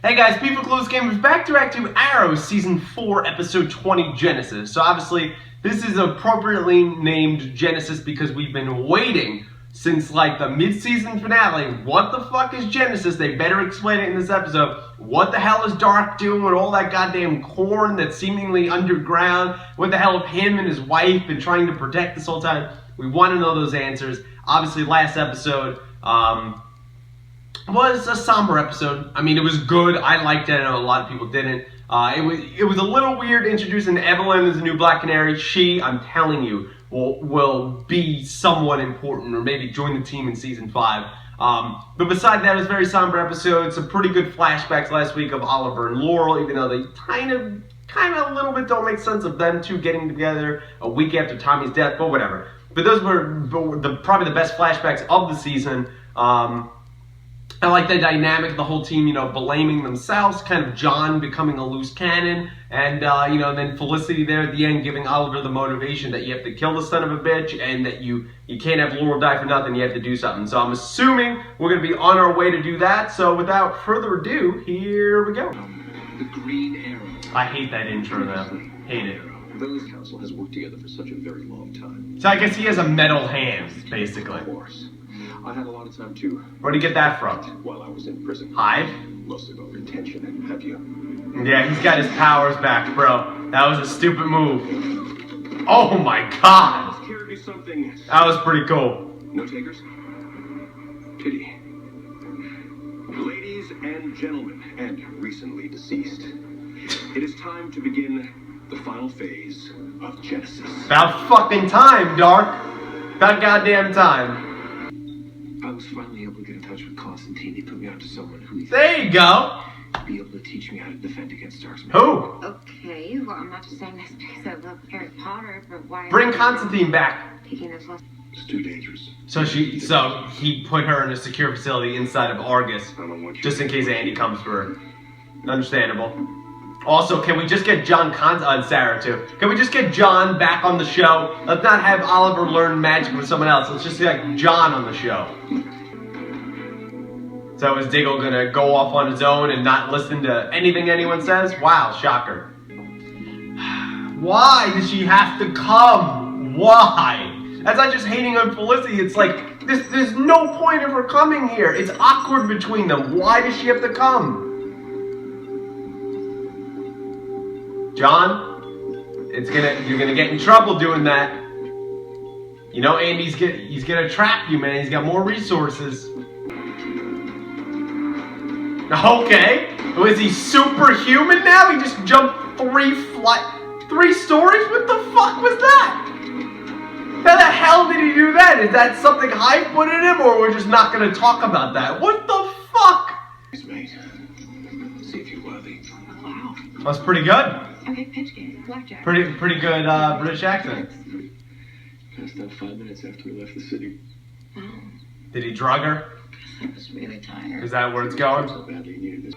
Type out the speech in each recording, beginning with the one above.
Hey guys, People Close Gamers back to Act 2 Arrow Season 4 Episode 20 Genesis. So obviously, this is appropriately named Genesis because we've been waiting since like the mid-season finale. What the fuck is Genesis? They better explain it in this episode. What the hell is Dark doing with all that goddamn corn that's seemingly underground? What the hell have him and his wife been trying to protect this whole time? We want to know those answers. Obviously, last episode, was a somber episode. I mean, it was good. I liked it. I know a lot of people didn't. It was a little weird introducing Evelyn as a new Black Canary. She, I'm telling you, will be somewhat important, or maybe join the team in Season 5. But beside that, it was a very somber episode. Some pretty good flashbacks last week of Oliver and Laurel, even though they kind of a little bit don't make sense of them two getting together a week after Tommy's death, but whatever. But those were probably the best flashbacks of the season. I like the dynamic of the whole team, blaming themselves, kind of John becoming a loose cannon, and, then Felicity there at the end giving Oliver the motivation that you have to kill the son of a bitch, and that you can't have Laurel die for nothing, you have to do something. So I'm assuming we're going to be on our way to do that, so without further ado, here we go. The Green Arrow. I hate that intro though. Hate it. The council has worked together for such a very long time. So I guess he has a metal hand, basically. Of course. I had a lot of time too. Where'd he get that from? While I was in prison. Hive? Mostly about retention, have you? Yeah, he's got his powers back, bro. That was a stupid move. Oh my god! Let's carry something. That was pretty cool. No takers? Pity. Ladies and gentlemen, and recently deceased, it is time to begin the final phase of Genesis. About fucking time, Dark. About goddamn time. I was finally able to get in touch with Constantine. He put me on to someone who he There you go. be able to teach me how to defend against Dark's Who? Okay, well, I'm not just saying this because I love Harry Potter, but why? Bring Constantine back. Taking those lessons. It's too dangerous. So he put her in a secure facility inside of Argus, I don't want you just in case Andy comes for her. Understandable. Also, can we just get John Sarah too? Can we just get John back on the show? Let's not have Oliver learn magic from someone else. Let's just get John on the show. So is Diggle gonna go off on his own and not listen to anything anyone says? Wow, shocker. Why does she have to come? Why? That's not just hating on Felicity. It's like, there's no point of her coming here. It's awkward between them. Why does she have to come? John, you're gonna get in trouble doing that. You know Andy's he's gonna trap you, man. He's got more resources. Okay, is he superhuman now? He just jumped 3 stories? What the fuck was that? How the hell did he do that? Is that something Hive put in him, or we're just not gonna talk about that? What the fuck? mate. See if you're worthy. Wow. That's pretty good. Okay, pitch game. Blackjack. Pretty good British accent. Passed out 5 minutes after we left the city. Oh, Did he drug her? I was really tired. Is that where it's going? So badly needed this.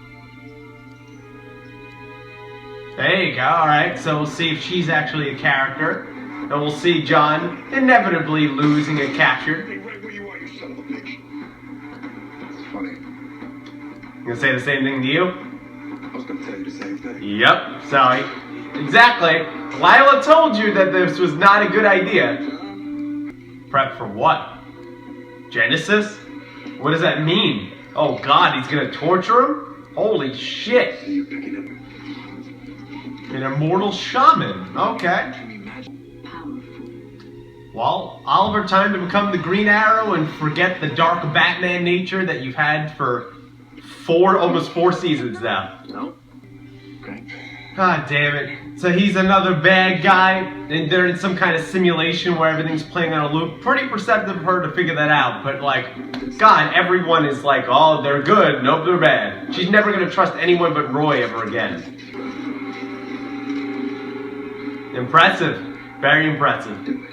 There you go, alright, so we'll see if she's actually a character. And we'll see John inevitably losing and captured. Hey, right where you are, you son of a bitch. It's funny. You gonna say the same thing to you? I was gonna tell you the same thing. Yep, sorry. Exactly. Lila told you that this was not a good idea. Prep for what? Genesis? What does that mean? Oh god, he's gonna torture him? Holy shit. You're picking up. An immortal shaman. Okay. Well, Oliver, time to become the Green Arrow and forget the dark Batman nature that you've had for almost four seasons now. No? Okay. God damn it. So he's another bad guy, and they're in some kind of simulation where everything's playing on a loop. Pretty perceptive of her to figure that out, but like, God, everyone is like, oh, they're good, nope, they're bad. She's never gonna trust anyone but Roy ever again. Impressive. Very impressive. Do it.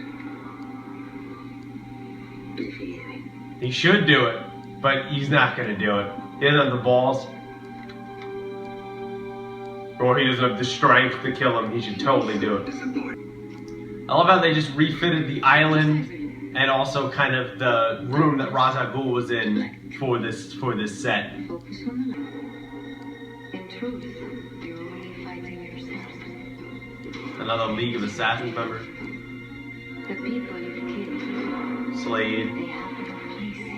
Do it for Laurel. He should do it, but he's not gonna do it. He doesn't have the balls. Or he doesn't have the strength to kill him. He should totally do it. I love how they just refitted the island and also kind of the room that Ra's al Ghul was in for this set. Focus on the the truth, you're only fighting yourself. Another League of Assassins member. The people you've killed, Slade. they have no place in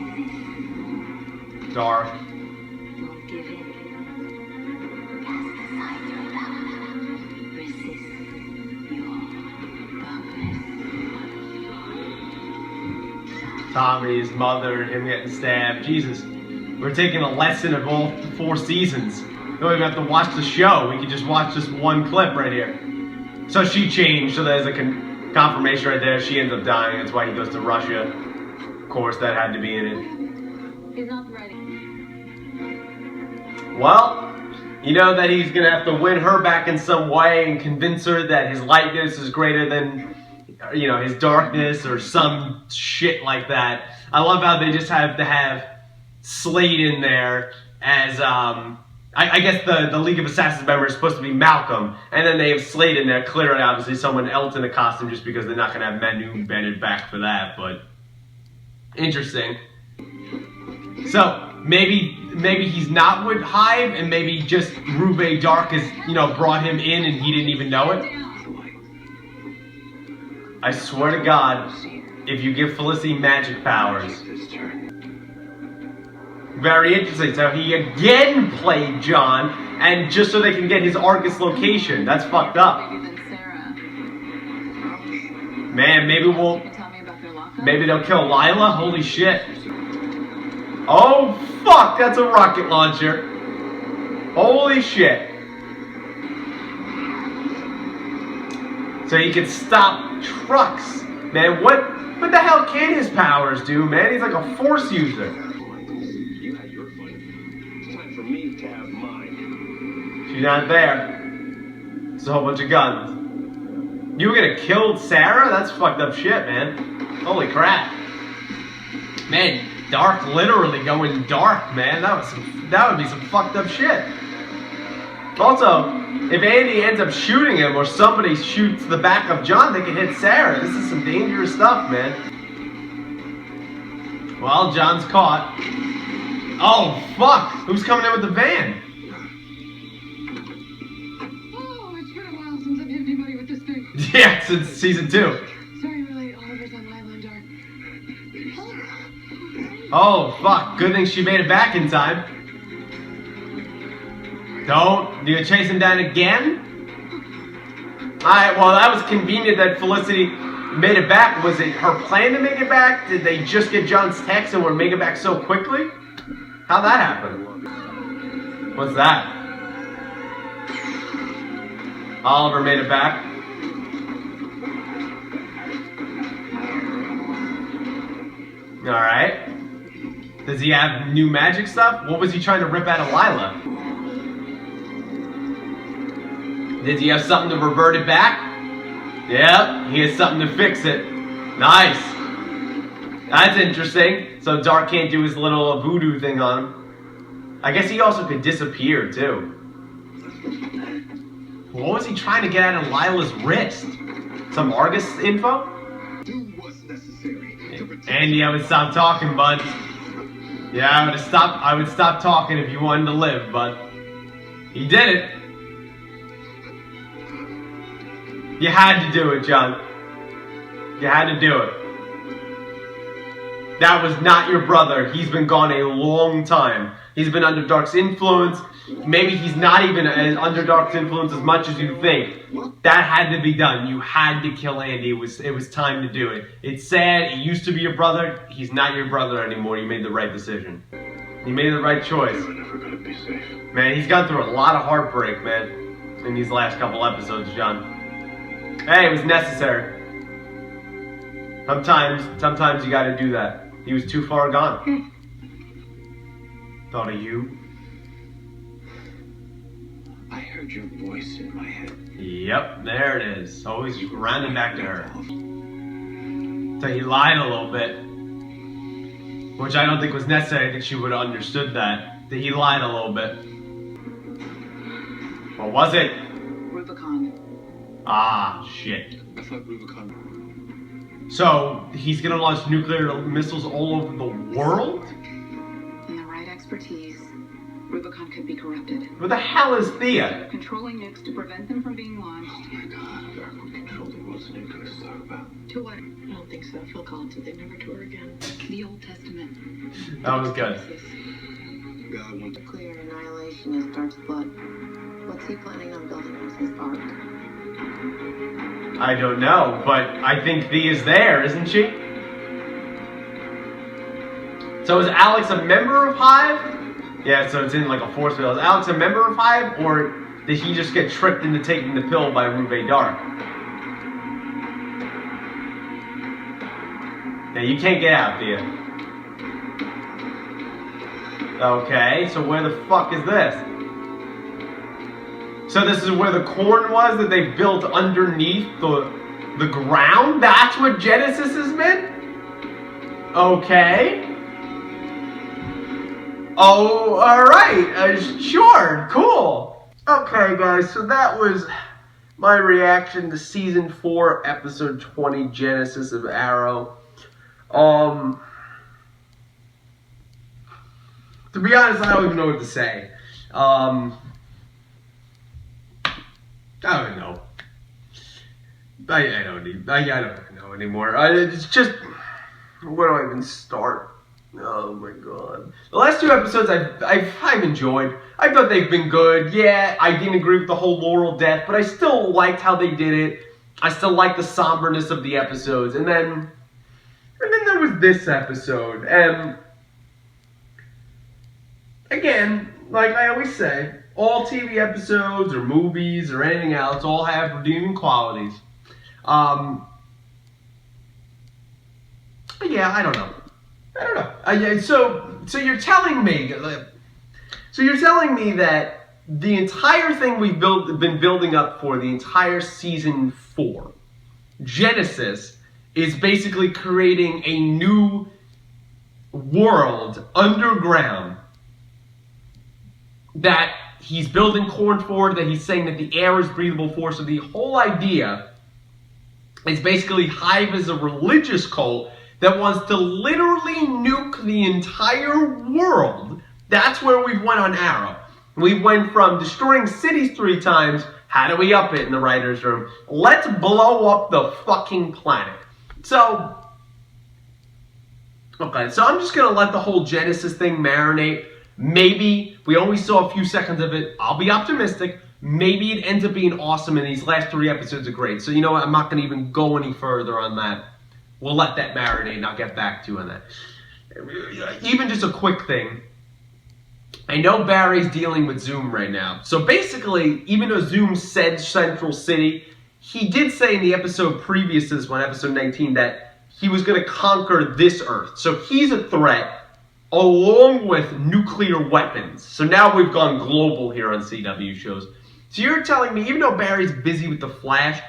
this. Dark. Don't give in. Cast aside your doubt. Resist your darkness. Tommy's mother, him getting stabbed. Jesus. We're taking a lesson of all 4 seasons. We don't even have to watch the show. We can just watch this one clip right here. So she changed, so there's a confirmation right there. She ends up dying. That's why he goes to Russia. Of course, that had to be in it. He's not ready. Well, you know that he's going to have to win her back in some way and convince her that his lightness is greater than, you know, his darkness or some shit like that. I love how they just have to have Slade in there as, I guess the League of Assassins member is supposed to be Malcolm, and then they have Slade in there, clearly obviously someone else in a costume just because they're not going to have Manu bended back for that, but interesting. So, maybe he's not with Hive, and maybe just Rube Dark has, you know, brought him in and he didn't even know it. I swear to God, if you give Felicity magic powers. Very interesting. So he again played John, and just so they can get his Argus location. That's fucked up. Man, maybe they'll kill Lila? Holy shit. Oh, fuck, that's a rocket launcher. Holy shit. So he can stop trucks. Man, what the hell can his powers do, man? He's like a force user. She's not there. It's a whole bunch of guns. You were gonna kill Sarah? That's fucked up shit, man. Holy crap. Man, Dark literally going dark, man. That would be some fucked up shit. Also, if Andy ends up shooting him or somebody shoots the back of John, they can hit Sarah. This is some dangerous stuff, man. Well, John's caught. Oh, fuck! Who's coming in with the van? Yeah, since season 2. Sorry we're late. Oliver's on Lila and Dark. Oh, fuck. Good thing she made it back in time. Do you chase him down again? Alright, well, that was convenient that Felicity made it back. Was it her plan to make it back? Did they just get John's text and would make it back so quickly? How'd that happen? What's that? Oliver made it back. Alright. Does he have new magic stuff? What was he trying to rip out of Lila? Did he have something to revert it back? Yep, he has something to fix it. Nice. That's interesting. So Dark can't do his little voodoo thing on him. I guess he also could disappear too. What was he trying to get out of Lila's wrist? Some Argus info? Andy, I would stop talking, bud. Yeah, I would stop talking if you wanted to live, but he did it. You had to do it, John. You had to do it. That was not your brother. He's been gone a long time. He's been under Dark's influence. Maybe he's not even under Dark's influence as much as you think. That had to be done. You had to kill Andy. It was time to do it. It's sad. He used to be your brother. He's not your brother anymore. You made the right decision. You made the right choice. You're never gonna be safe. Man, he's gone through a lot of heartbreak, man, in these last couple episodes, John. Hey, it was necessary. Sometimes you gotta do that. He was too far gone. Thought of you. I heard your voice in my head. Yep, there it is. Always rounding back to her. So he lied a little bit. Which I don't think was necessary. I think she would have understood that. That he lied a little bit. What was it? Rubicon. Ah, shit. I thought Rubicon. So, he's gonna launch nuclear missiles all over the world? And the right expertise. Rubicon could be corrupted. Where the hell is Thea? Controlling nukes to prevent them from being launched. Oh my god, if everyone controlled it, what's the nuke gonna start about? To what? I don't think so. Phil Collins said they'd never tour again. The Old Testament. That was good. God wants Nuclear annihilation is Dark's blood. What's he planning on building as his ark? I don't know, but I think Thea's there, isn't she? So is Alex a member of Hive? Yeah, so it's in like a force field. Is Alex a member of Hive, or did he just get tricked into taking the pill by Rube Dark? Yeah, you can't get out, Thea. Okay, so where the fuck is this? So this is where the corn was that they built underneath the ground? That's what Genesis is meant? Okay. Oh, alright. Sure, cool. Okay, guys, so that was my reaction to Season 4, Episode 20, Genesis of Arrow. To be honest, I don't even know what to say. I don't know. I don't know anymore. It's just, where do I even start? Oh my god. The last two episodes I've enjoyed. I thought they've been good. Yeah, I didn't agree with the whole Laurel death, but I still liked how they did it. I still liked the somberness of the episodes. And then there was this episode. And again, like I always say, all TV episodes or movies or anything else all have redeeming qualities. Yeah, I don't know. Yeah, so you're telling me, that the entire thing we've been building up for the entire season 4, Genesis, is basically creating a new world underground that he's building corn for, that he's saying that the air is breathable for. So the whole idea is basically Hive is a religious cult that wants to literally nuke the entire world. That's where we went on Arrow. We went from destroying cities 3 times, how do we up it in the writer's room? Let's blow up the fucking planet. So, okay, so I'm just going to let the whole Genesis thing marinate. Maybe, we only saw a few seconds of it. I'll be optimistic. Maybe it ends up being awesome and these last 3 episodes are great. So you know what, I'm not going to even go any further on that. We'll let that marinate and I'll get back to you on that. Even just a quick thing. I know Barry's dealing with Zoom right now. So basically, even though Zoom said Central City, he did say in the episode previous to this one, episode 19, that he was going to conquer this Earth. So he's a threat along with nuclear weapons. So now we've gone global here on CW shows. So you're telling me, even though Barry's busy with the Flash,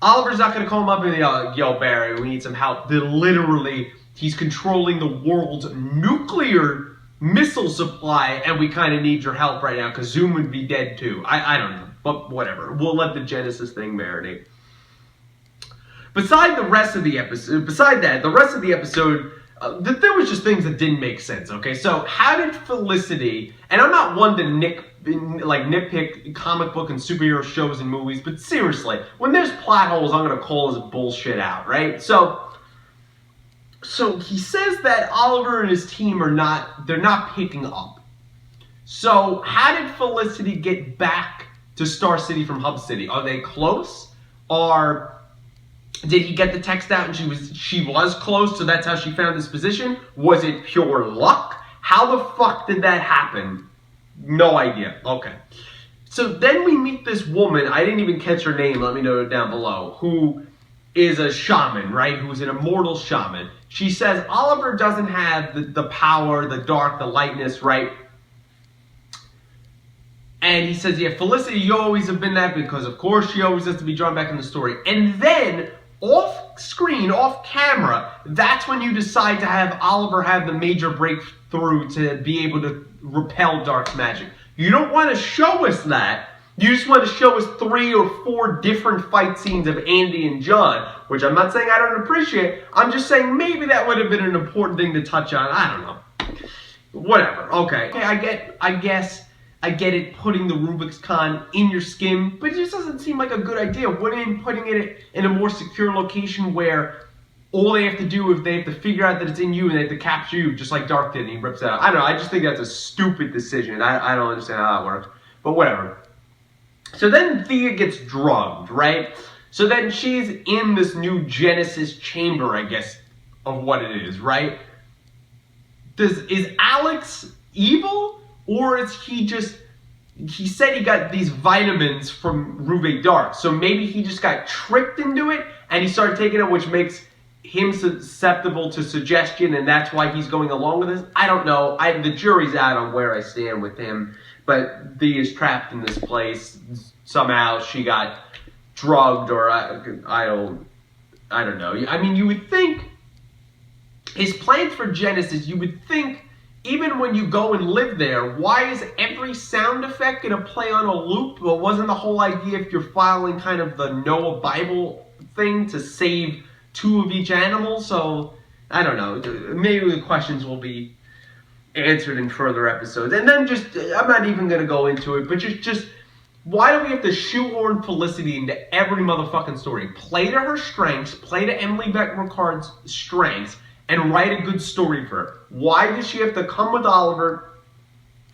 Oliver's not going to call him up and yell, yo, Barry, we need some help. Literally, he's controlling the world's nuclear missile supply, and we kind of need your help right now, because Zoom would be dead too. I don't know, but whatever. We'll let the Genesis thing marinate. Beside the rest of the episode, there was just things that didn't make sense, okay? So, how did Felicity, and I'm not one to nitpick comic book and superhero shows and movies, but seriously, when there's plot holes, I'm going to call this bullshit out, right? So he says that Oliver and his team they're not picking up. So how did Felicity get back to Star City from Hub City? Are they close? Or did he get the text out and she was close, so that's how she found this position? Was it pure luck? How the fuck did that happen? No idea. Okay. So then we meet this woman, I didn't even catch her name, let me know it down below, who is a shaman, right? Who's an immortal shaman. She says Oliver doesn't have the power, the dark, the lightness, right? And he says, yeah, Felicity, you always have been that because, of course, she always has to be drawn back in the story. And then, off screen, off camera, that's when you decide to have Oliver have the major breakthrough to be able to repel Dark's magic. You don't want to show us that. You just want to show us 3 or 4 different fight scenes of Andy and John, which I'm not saying I don't appreciate. I'm just saying maybe that would have been an important thing to touch on. I don't know. whatever. Okay, I guess I get it, putting the Rubik's Con in your skin, but it just doesn't seem like a good idea. Wouldn't putting it in a more secure location where all they have to do is they have to figure out that it's in you and they have to capture you, just like Dark did, and he rips it out. I don't know, I just think that's a stupid decision. I don't understand how that works, but whatever. So then Thea gets drugged, right? So then she's in this new Genesis chamber, I guess, of what it is, right? Is Alex evil? Or is he just, he said he got these vitamins from Ruve Dark, so maybe he just got tricked into it and he started taking it, which makes him susceptible to suggestion, and that's why he's going along with this. I don't know. The jury's out on where I stand with him, but Thea is trapped in this place. Somehow she got drugged, or I don't know. I mean, you would think his plans for Genesis, you would think, even when you go and live there, why is every sound effect going to play on a loop? Well, wasn't the whole idea if you're following kind of the Noah Bible thing to save 2 of each animal? So, I don't know. Maybe the questions will be answered in further episodes. And then just, I'm not even going to go into it, but just why do we have to shoehorn Felicity into every motherfucking story? Play to her strengths, play to Emily Beck Ricard's strengths, and write a good story for her. Why does she have to come with Oliver?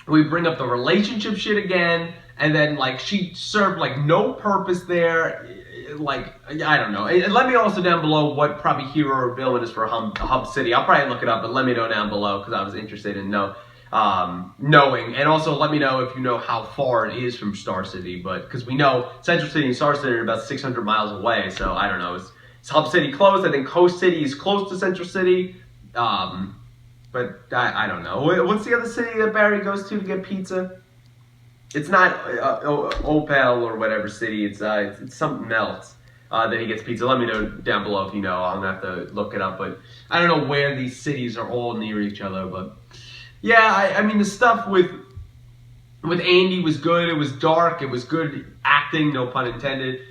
We bring up the relationship shit again, and then like she served like no purpose there. Like, I don't know. And let me also down below what probably hero or villain is for Hub City. I'll probably look it up, but let me know down below because I was interested in knowing. And also let me know if you know how far it is from Star City, but because we know Central City and Star City are about 600 miles away, so I don't know. Is Hub City closed? I think Coast City is close to Central City. But I don't know. What's the other city that Barry goes to get pizza? It's not Opal or whatever city. It's something else that he gets pizza. Let me know down below if you know. I'm gonna have to look it up. But I don't know where these cities are all near each other. But yeah, I mean the stuff with Andy was good. It was dark. It was good acting. No pun intended.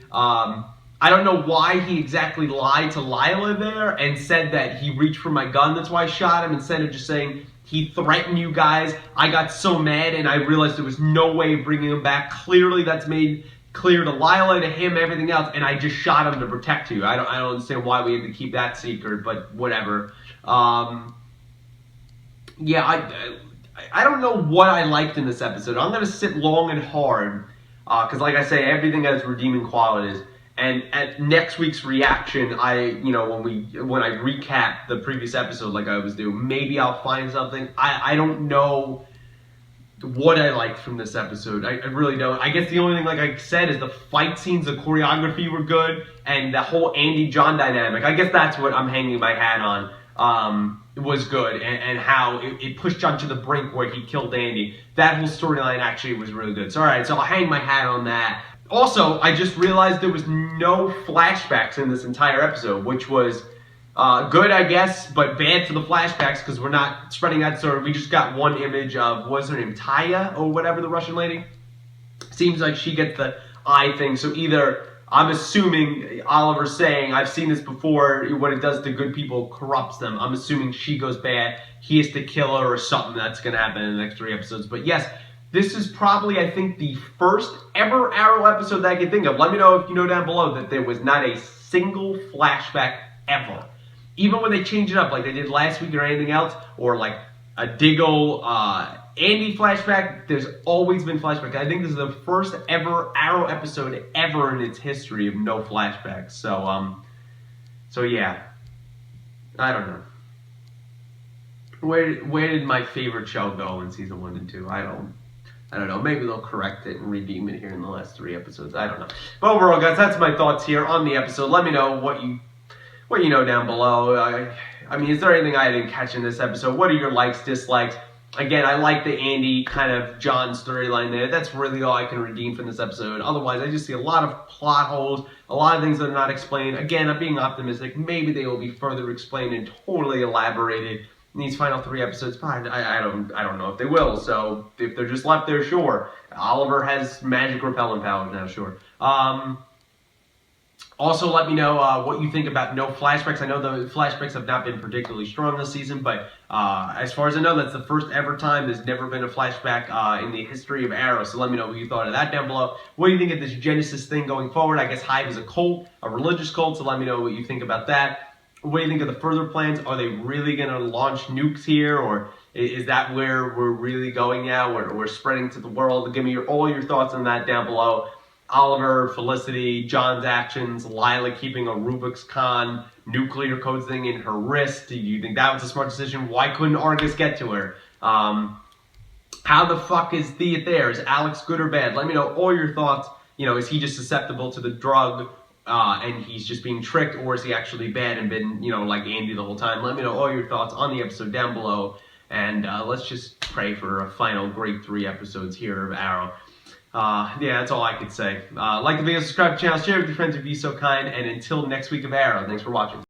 I don't know why he exactly lied to Lila there and said that he reached for my gun, that's why I shot him, instead of just saying he threatened you guys. I got so mad and I realized there was no way of bringing him back. Clearly that's made clear to Lila, to him, everything else, and I just shot him to protect you. I don't understand why we had to keep that secret, but whatever. Yeah, I don't know what I liked in this episode. I'm going to sit long and hard because like I say, everything has redeeming qualities. And at next week's reaction, when I recap the previous episode like I was doing, maybe I'll find something. I don't know what I liked from this episode. I really don't. I guess the only thing, like I said, is the fight scenes, the choreography were good, and the whole Andy-John dynamic. I guess that's what I'm hanging my hat on. It was good, and how it pushed John to the brink where he killed Andy. That whole storyline actually was really good. So alright, so I'll hang my hat on that. Also, I just realized there was no flashbacks in this entire episode, which was good, I guess, but bad for the flashbacks because we're not spreading out. So we just got one image of, what's her name, Taya or whatever, the Russian lady. Seems like she gets the eye thing. So either, I'm assuming Oliver's saying, I've seen this before, what it does to good people corrupts them. I'm assuming she goes bad, he has to kill her or something. That's going to happen in the next 3 episodes. But yes, this is probably, I think, the first ever Arrow episode that I can think of. Let me know if you know down below that there was not a single flashback ever. Even when they change it up like they did last week or anything else, or like a Diggle, Andy flashback, there's always been flashbacks. I think this is the first ever Arrow episode ever in its history of no flashbacks. So yeah, I don't know. Where did my favorite show go in season 1 and 2? I don't know. Maybe they'll correct it and redeem it here in the last 3 episodes. I don't know. But overall, guys, that's my thoughts here on the episode. Let me know what you know down below. I mean, is there anything I didn't catch in this episode? What are your likes, dislikes? Again, I like the Andy kind of John storyline there. That's really all I can redeem from this episode. Otherwise, I just see a lot of plot holes, a lot of things that are not explained. Again, I'm being optimistic. Maybe they will be further explained and totally elaborated in these final 3 episodes. Fine, I don't know if they will. So if they're just left there, sure. Oliver has magic repellent powers now, sure. Also, let me know what you think about no flashbacks. I know the flashbacks have not been particularly strong this season, but as far as I know, that's the first ever time there's never been a flashback in the history of Arrow. So let me know what you thought of that down below. What do you think of this Genesis thing going forward? I guess Hive is a cult, a religious cult, so let me know what you think about that. What do you think of the further plans? Are they really going to launch nukes here, or is that where we're really going now? We're spreading to the world? Give me all your thoughts on that down below. Oliver, Felicity, John's actions, Lila keeping a Rubik's Con nuclear code thing in her wrist. Do you think that was a smart decision? Why couldn't Argus get to her? How the fuck is Thea there? Is Alex good or bad? Let me know all your thoughts. You know, is he just susceptible to the drug and he's just being tricked, or is he actually bad and been, you know, like Andy the whole time? Let me know all your thoughts on the episode down below. And let's just pray for a final great 3 episodes here of Arrow. Yeah, that's all I could say. Like the video, subscribe to the channel, share it with your friends if you're so kind, and until next week of Arrow, thanks for watching.